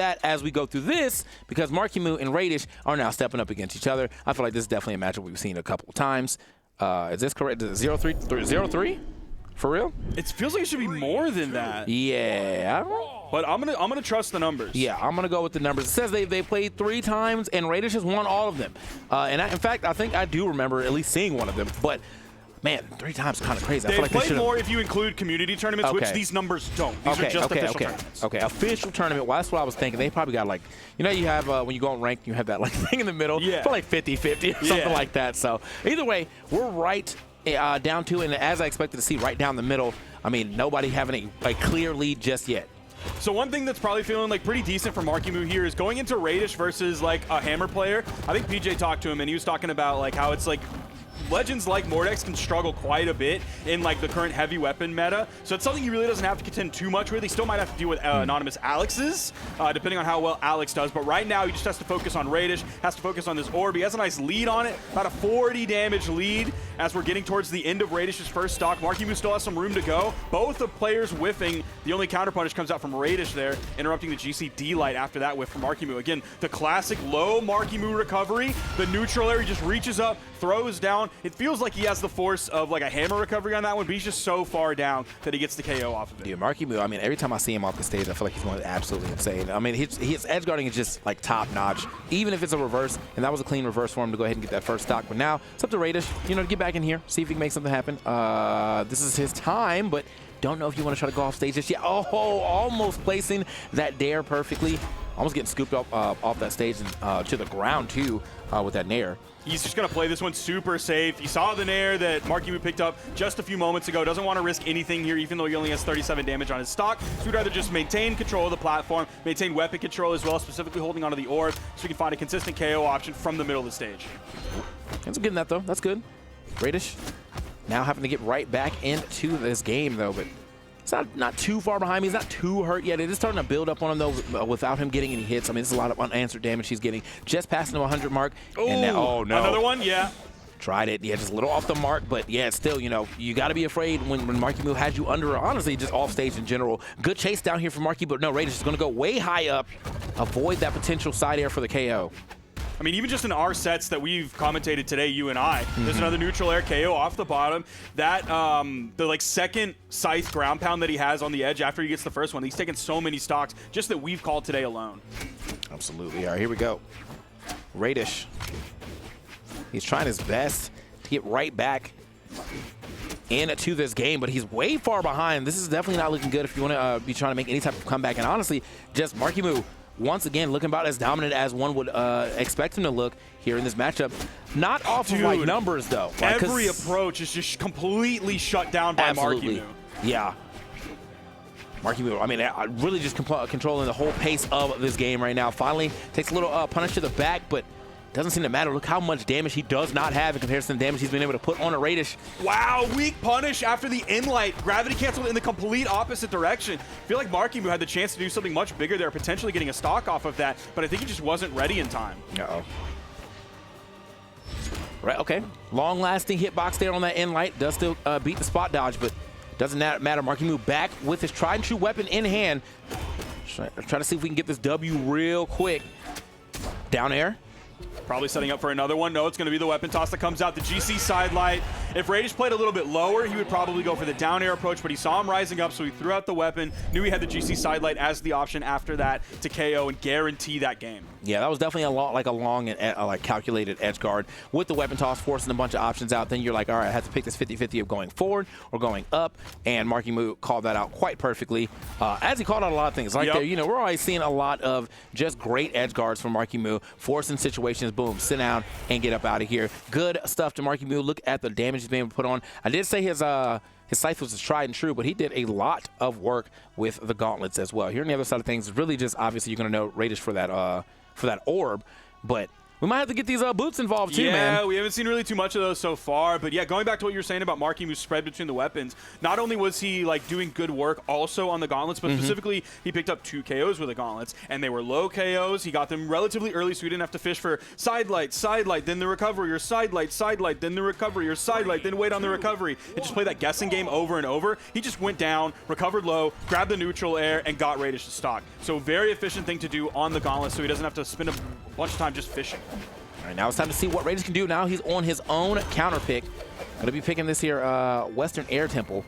that as we go through this, because Marckiemoo and Raydish are now stepping up against each other. I feel like this is definitely a matchup we've seen a couple of times. Is this correct? Is it 0-3? 0-3? For real? It feels like it should be more than that. Yeah. But I'm gonna trust the numbers. Yeah, I'm gonna go with the numbers. It says they played 3 times and Raydish has won all of them. In fact, I think I do remember at least seeing one of them. But man, 3 times is kind of crazy. I feel like played more if you include community tournaments, which these numbers don't. These are just official tournaments. Okay, official tournament. Well, that's what I was thinking. They probably got like, you know, you have when you go on ranked, you have that like thing in the middle. Yeah. For like 50-50 or something like that. So either way, we're right down to, and as I expected to see, right down the middle. I mean, nobody having a clear lead just yet. So one thing that's probably feeling like pretty decent for Marckiemoo here is going into Raydish versus like a hammer player. I think PJ talked to him and he was talking about like how it's like legends like Mordex can struggle quite a bit in like the current heavy weapon meta. So it's something he really doesn't have to contend too much with. He still might have to deal with anonymous Alex's, depending on how well Alex does. But right now he just has to focus on Raydish, has to focus on this orb. He has a nice lead on it, about a 40 damage lead as we're getting towards the end of Raydish's first stock. Marckiemoo still has some room to go. Both the players whiffing. The only counter punish comes out from Raydish there, interrupting the GCD light after that whiff from Marckiemoo. Again, the classic low Marckiemoo recovery. The neutral area just reaches up, throws down. It feels like he has the force of like a hammer recovery on that one, but he's just so far down that he gets the KO off of it. Dude, Marckiemoo, I mean, every time I see him off the stage, I feel like he's going absolutely insane. I mean, his edge guarding is just like top notch, even if it's a reverse, and that was a clean reverse for him to go ahead and get that first stock. But now it's up to Raydish, you know, to get back in here, see if he can make something happen. This is his time, but don't know if you want to try to go off stage just yet. Oh, almost placing that dare perfectly. Almost getting scooped off that stage and to the ground, too, with that nair. He's just going to play this one super safe. He saw the nair that Marckiemoo picked up just a few moments ago. Doesn't want to risk anything here, even though he only has 37 damage on his stock. So he'd rather just maintain control of the platform, maintain weapon control as well, specifically holding onto the orb, so he can find a consistent KO option from the middle of the stage. That's good in that, though. That's good. Raydish now having to get right back into this game, though, but it's not too far behind me. He's not too hurt yet. It is starting to build up on him, though, without him getting any hits. I mean, it's a lot of unanswered damage he's getting. Just passing the 100 mark. Ooh, and now, oh, no. Another one? Yeah. Tried it. Yeah, just a little off the mark. But, yeah, it's still, you know, you got to be afraid when Marckiemoo had you under, honestly, just off stage in general. Good chase down here for Marckiemoo, but no, Raydish is going to go way high up. Avoid that potential side air for the KO. I mean, even just in our sets that we've commentated today, you and I, there's another neutral air KO off the bottom. That, the like second scythe ground pound that he has on the edge after he gets the first one, he's taken so many stocks just that we've called today alone. Absolutely. All right, here we go. Raydish. He's trying his best to get right back into this game, but he's way far behind. This is definitely not looking good if you want to be trying to make any type of comeback. And honestly, just Marckiemoo, once again, looking about as dominant as one would expect him to look here in this matchup. Not off of like numbers, though. Like, every approach is just completely shut down by Marckiemoo. Yeah. Marckiemoo, I mean, really just controlling the whole pace of this game right now. Finally takes a little punish to the back, but doesn't seem to matter. Look how much damage he does not have in comparison to the damage he's been able to put on a Raydish. Wow, weak punish after the in-light. Gravity canceled in the complete opposite direction. I feel like Marckiemoo had the chance to do something much bigger there, potentially getting a stock off of that, but I think he just wasn't ready in time. Uh-oh. Right, okay. Long-lasting hitbox there on that in-light. Does still beat the spot dodge, but doesn't matter. Marckiemoo back with his tried-and-true weapon in hand. Try to see if we can get this W real quick. Down air. Probably setting up for another one. No, it's going to be the weapon toss that comes out. The GC side light. If Raydish played a little bit lower, he would probably go for the down air approach, but he saw him rising up, so he threw out the weapon. Knew he had the GC side light as the option after that to KO and guarantee that game. Yeah, that was definitely a long and like calculated edge guard with the weapon toss, forcing a bunch of options out. Then you're like, all right, I have to pick this 50-50 of going forward or going up, and Marckiemoo called that out quite perfectly. As he called out a lot of things. Like there, you know, we're always seeing a lot of just great edge guards from Marckiemoo, forcing situations, boom, sit down and get up out of here. Good stuff to Marckiemoo. Look at the damage he's been able to put on. I did say his scythe was tried and true, but he did a lot of work with the gauntlets as well. Here on the other side of things, really just obviously you're going to know Raydish for that orb, but We might have to get these boots involved too, man. Yeah, we haven't seen really too much of those so far. But yeah, going back to what you were saying about Marckiemoo spread between the weapons, not only was he like doing good work also on the gauntlets, but specifically he picked up 2 KOs with the gauntlets, and they were low KOs. He got them relatively early, so he didn't have to fish for side light, then the recovery, or side light, then the recovery, or side light, then wait on the recovery. And just play that guessing game over and over. He just went down, recovered low, grabbed the neutral air, and got Raydish to stock. So very efficient thing to do on the gauntlet, so he doesn't have to spend a bunch of time just fishing. All right, now it's time to see what Raydish can do. Now he's on his own counter pick. Going to be picking this here Western Air Temple.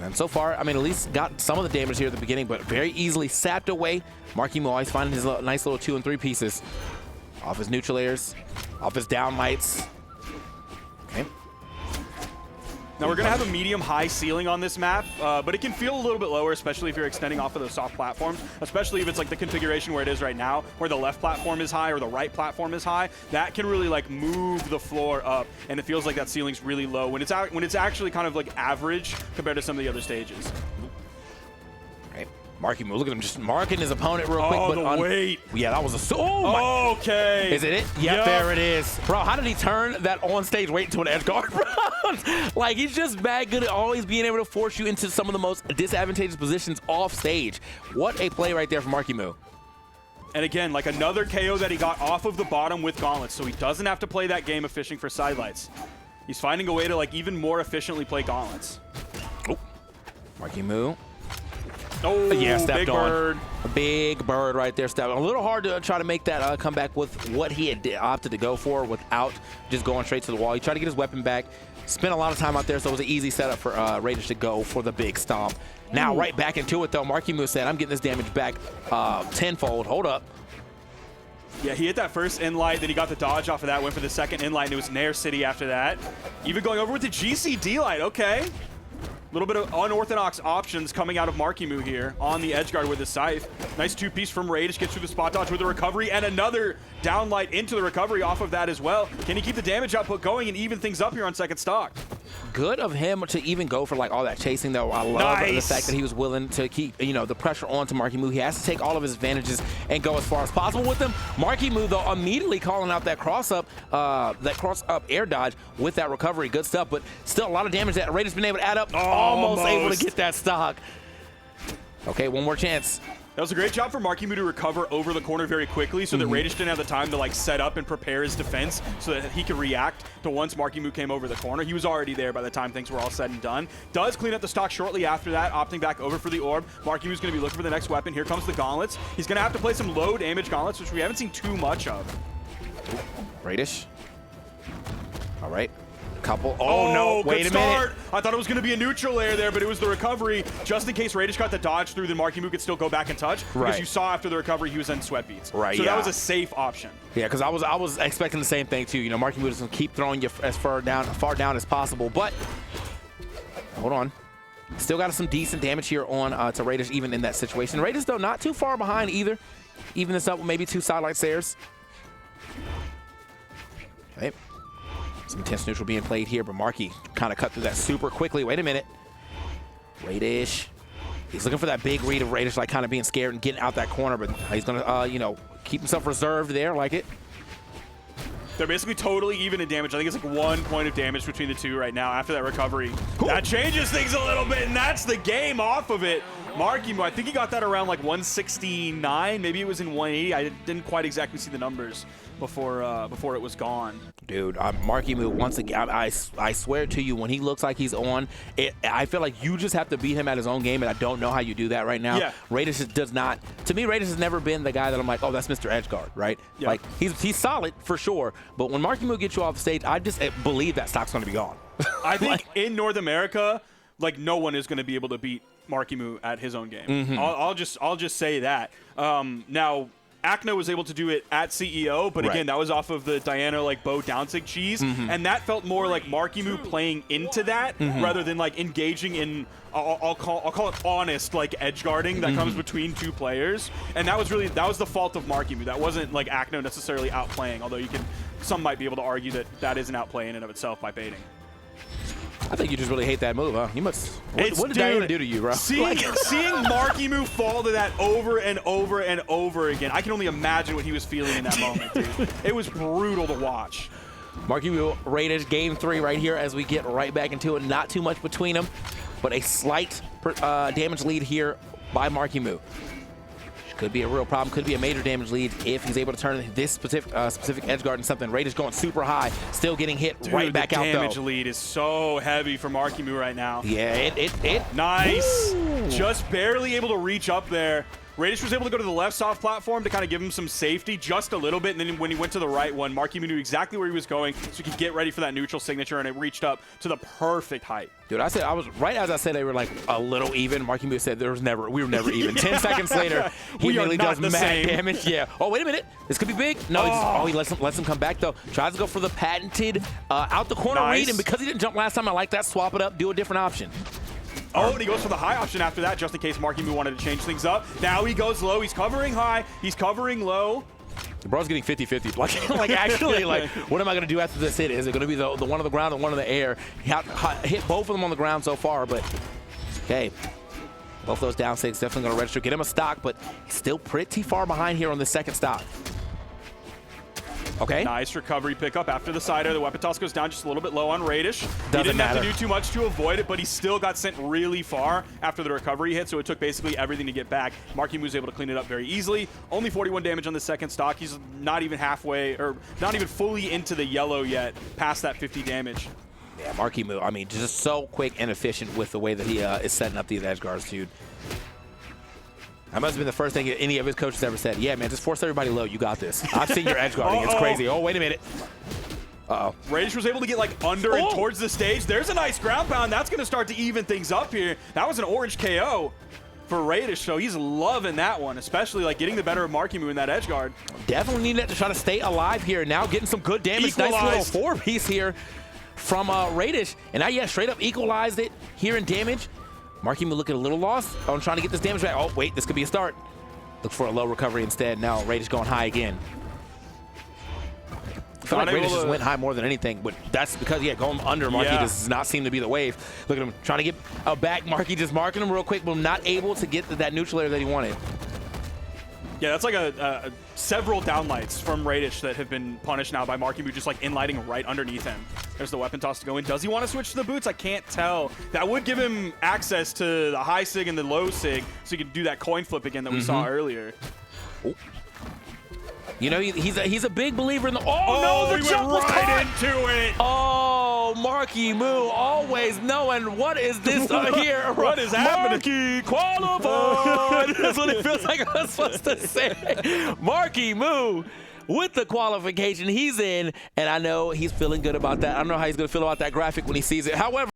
And so far, I mean, at least got some of the damage here at the beginning, but very easily sapped away. Marckiemoo always finding his nice little 2 and 3 pieces. Off his neutral airs, off his down lights. Okay. Now we're going to have a medium-high ceiling on this map, but it can feel a little bit lower, especially if you're extending off of those soft platforms, especially if it's like the configuration where it is right now, where the left platform is high or the right platform is high. That can really like move the floor up, and it feels like that ceiling's really low when it's actually kind of like average compared to some of the other stages. Marckiemoo, look at him just marking his opponent real quick. Oh, the weight. Yeah, that was a... Okay. Is it it? Yep, there it is. Bro, how did he turn that on-stage weight into an edge guard, bro? Like, he's just bad good at always being able to force you into some of the most disadvantageous positions off stage. What a play right there from Marckiemoo. And again, like another KO that he got off of the bottom with gauntlets, so he doesn't have to play that game of fishing for sidelights. He's finding a way to like even more efficiently play gauntlets. Oh, Marckiemoo. Oh, yeah, stepped big on. bird. A big bird right there. Stepped on. A little hard to try to make that comeback with what he had opted to go for without just going straight to the wall. He tried to get his weapon back. Spent a lot of time out there, so it was an easy setup for Raydish to go for the big stomp. Now, right back into it, though. Marckiemoo said, I'm getting this damage back tenfold. Hold up. Yeah, he hit that first in-light, then he got the dodge off of that, went for the second in-light, and it was Nair City after that. Even going over with the GCD light, okay. A little bit of unorthodox options coming out of Marckiemoo here on the edge guard with his scythe. Nice 2-piece from Raydish, gets through the spot dodge with a recovery, and another downlight into the recovery off of that as well. Can he keep the damage output going and even things up here on second stock? Good of him to even go for like all that chasing, though. I love the fact that he was willing to keep, you know, the pressure on to Marckiemoo. He has to take all of his advantages and go as far as possible with them. Marckiemoo, though, immediately calling out that cross-up air dodge with that recovery. Good stuff, but still a lot of damage that Raydish been able to add up. Almost able to get that stock. Okay, one more chance. That was a great job for Marckiemoo to recover over the corner very quickly so that Raydish didn't have the time to like set up and prepare his defense so that he could react to once Marckiemoo came over the corner. He was already there by the time things were all said and done. Does clean up the stock shortly after that, opting back over for the orb. Marckiemoo's going to be looking for the next weapon. Here comes the gauntlets. He's going to have to play some low damage gauntlets, which we haven't seen too much of. Raydish. All right. Couple. Oh, no, wait a minute. I thought it was going to be a neutral air there, but it was the recovery. Just in case Raydish got the dodge through, then Marckiemoo could still go back and touch. Because you saw after the recovery, he was in sweat beats. Right, so that was a safe option. Yeah, because I was expecting the same thing, too. You know, Marckiemoo is going to keep throwing you as far down as possible. But, hold on. Still got some decent damage here on to Raydish, even in that situation. Raydish, though, not too far behind either. Even this up with maybe 2 sidelight stairs. Okay. Some intense neutral being played here, but Marky kind of cut through that super quickly. Wait a minute. Raydish. He's looking for that big read of Raydish, like kind of being scared and getting out that corner, but he's going to, you know, keep himself reserved there, like it. They're basically totally even in damage. I think it's like 1 point of damage between the two right now after that recovery. Cool. That changes things a little bit, and that's the game off of it. Marckiemoo, I think he got that around like 169. Maybe it was in 180. I didn't quite exactly see the numbers before it was gone. Dude, Marckiemoo, once again, I swear to you, when he looks like he's on, I feel like you just have to beat him at his own game, and I don't know how you do that right now. Yeah. Raydish does not. To me, Raydish has never been the guy that I'm like, oh, that's Mr. Edgeguard, right? Yeah. Like, he's solid for sure, but when Marckiemoo gets you off the stage, I just believe that stock's going to be gone. I think in North America, like, no one is going to be able to beat Marckiemoo at his own game. I'll just say that. Now, Acno was able to do it at CEO, but again, that was off of the Diana like Bo Downsig cheese, and that felt more like Marckiemoo playing into that rather than like engaging in I'll call it honest like edge guarding that comes between two players, and that was the fault of Marckiemoo. That wasn't like Acno necessarily outplaying, although some might be able to argue that is an outplay in and of itself by baiting. I think you just really hate that move, huh? You must. What did Diana do to you, bro? Seeing Marckiemoo fall to that over and over and over again, I can only imagine what he was feeling in that moment, dude. It was brutal to watch. Marckiemoo, Raydish, game 3 right here as we get right back into it. Not too much between them, but a slight damage lead here by Marckiemoo. Could be a real problem, could be a major damage lead if he's able to turn this specific edge guard into something. Raydish going super high, still getting hit. Dude, right back out though. The damage lead is so heavy for Marckiemoo right now. Yeah, it. Nice. Ooh. Just barely able to reach up there. Raydish was able to go to the left soft platform to kind of give him some safety just a little bit, and then when he went to the right one, Marckiemoo knew exactly where he was going so he could get ready for that neutral signature, and it reached up to the perfect height. Dude, I was right as I said they were like a little even. Marckiemoo said we were never even. 10 seconds later, he immediately does mad damage. Yeah. Oh, wait a minute. This could be big. No, he lets him come back though. Tries to go for the patented out the corner read, and because he didn't jump last time, I like that. Swap it up, do a different option. Oh, and he goes for the high option after that, just in case Marckiemoo wanted to change things up. Now he goes low. He's covering high. He's covering low. The bro's getting 50-50. Like actually, like, what am I going to do after this hit? Is it going to be the one on the ground, the one in the air? He hit both of them on the ground so far, but okay. Both of those down sticks definitely going to register. Get him a stock, but he's still pretty far behind here on the second stock. Okay. Nice recovery pickup after the side air. The weapon toss goes down just a little bit low on Raydish. He didn't have to do too much to avoid it, but he still got sent really far after the recovery hit, so it took basically everything to get back. Marckiemoo was able to clean it up very easily. Only 41 damage on the second stock. He's not even halfway, or not even fully into the yellow yet, past that 50 damage. Yeah, Marckiemoo, I mean, just so quick and efficient with the way that he is setting up these edge guards, dude. That must have been the first thing any of his coaches ever said. Yeah, man, just force everybody low. You got this. I've seen your edge guarding. It's crazy. Oh, wait a minute. Uh-oh. Raydish was able to get like under and towards the stage. There's a nice ground pound. That's going to start to even things up here. That was an orange KO for Raydish, so he's loving that one, especially like getting the better of Marckiemoo in that edge guard. Definitely need that to try to stay alive here. Now getting some good damage. Equalized. Nice little 4-piece here from Raydish. And now, yeah, straight up equalized it here in damage. Marckiemoo looking a little lost on trying to get this damage back. Oh, wait, this could be a start. Look for a low recovery instead. Now Raydish going high again. I feel like Raydish just went high more than anything, but that's because, yeah, going under Marckiemoo does not seem to be the wave. Look at him trying to get a back. Marckiemoo just marking him real quick, but not able to get that neutral air that he wanted. Yeah, that's like several downlights from Raydish that have been punished now by Marckiemoo, just like inlighting right underneath him. There's the weapon toss to go in. Does he want to switch to the boots? I can't tell. That would give him access to the high sig and the low sig, so he could do that coin flip again that we saw earlier. Oh. You know, he's a big believer in the. Oh no, the jump was right into it. Oh, Marckiemoo always knowing what is this here. What is happening? Marky qualified. That's what it feels like I'm supposed to say. Marckiemoo with the qualification, he's in, and I know he's feeling good about that. I don't know how he's going to feel about that graphic when he sees it. However.